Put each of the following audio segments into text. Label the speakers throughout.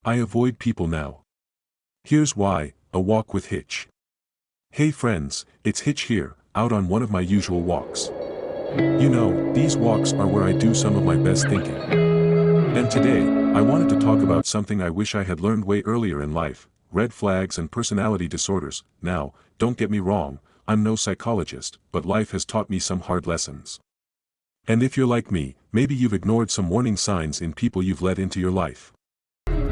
Speaker 1: I avoid people now. Here's why: a walk with Hitch. Hey friends, it's Hitch here, out on one of my usual walks. You know, these walks are where I do some of my best thinking. And today, I wanted to talk about something I wish I had learned way earlier in life: red flags and personality disorders. Now, don't get me wrong, I'm no psychologist, but life has taught me some hard lessons. And if you're like me, maybe you've ignored some warning signs in people you've let into your life.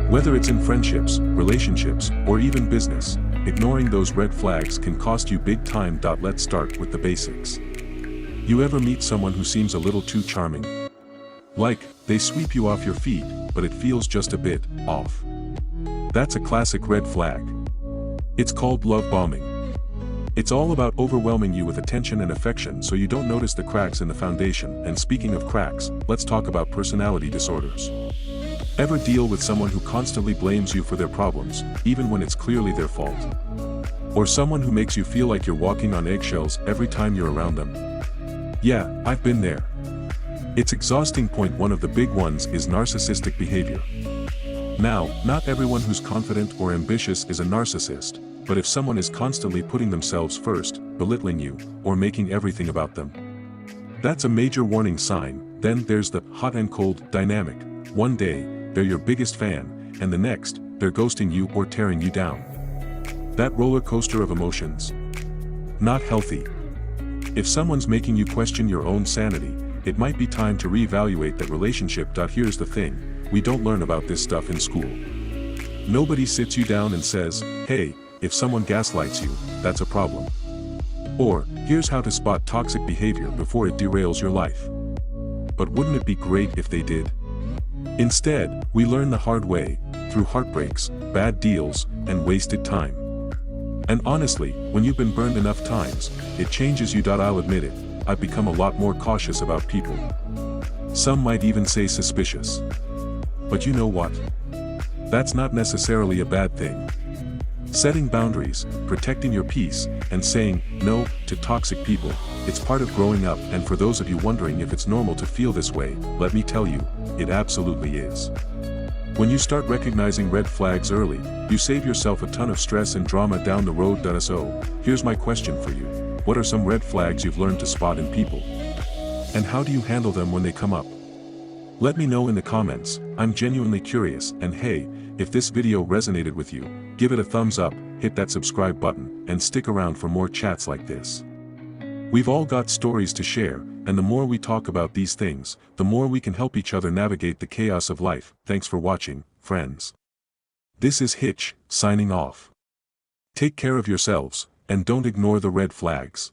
Speaker 1: Whether it's in friendships, relationships, or even business, ignoring those red flags can cost you big time. Let's start with the basics. You ever meet someone who seems a little too charming? Like, they sweep you off your feet, but it feels just a bit off. That's a classic red flag. It's called love bombing. It's all about overwhelming you with attention and affection so you don't notice the cracks in the foundation. And speaking of cracks, let's talk about personality disorders. Ever deal with someone who constantly blames you for their problems, even when it's clearly their fault? Or someone who makes you feel like you're walking on eggshells every time you're around them? Yeah, I've been there. It's exhausting. One of the big ones is narcissistic behavior. Now, not everyone who's confident or ambitious is a narcissist, but if someone is constantly putting themselves first, belittling you, or making everything about them, that's a major warning sign. Then there's the hot and cold dynamic. One day, they're your biggest fan, and the next, they're ghosting you or tearing you down. That roller coaster of emotions. Not healthy. If someone's making you question your own sanity, it might be time to reevaluate that relationship. Here's the thing: we don't learn about this stuff in school. Nobody sits you down and says, hey, if someone gaslights you, that's a problem. Or, here's how to spot toxic behavior before it derails your life. But wouldn't it be great if they did? Instead, we learn the hard way, through heartbreaks, bad deals, and wasted time. And honestly, when you've been burned enough times, it changes you. I'll admit it, I've become a lot more cautious about people. Some might even say suspicious. But you know what? That's not necessarily a bad thing. Setting boundaries, protecting your peace, and saying no to toxic people, it's part of growing up. And for those of you wondering if it's normal to feel this way, let me tell you, it absolutely is. When you start recognizing red flags early, you save yourself a ton of stress and drama down the road. So, here's my question for you: what are some red flags you've learned to spot in people? And how do you handle them when they come up? Let me know in the comments. I'm genuinely curious. And hey, if this video resonated with you, give it a thumbs up, hit that subscribe button, and stick around for more chats like this. We've all got stories to share, and the more we talk about these things, the more we can help each other navigate the chaos of life. Thanks for watching, friends. This is Hitch, signing off. Take care of yourselves, and don't ignore the red flags.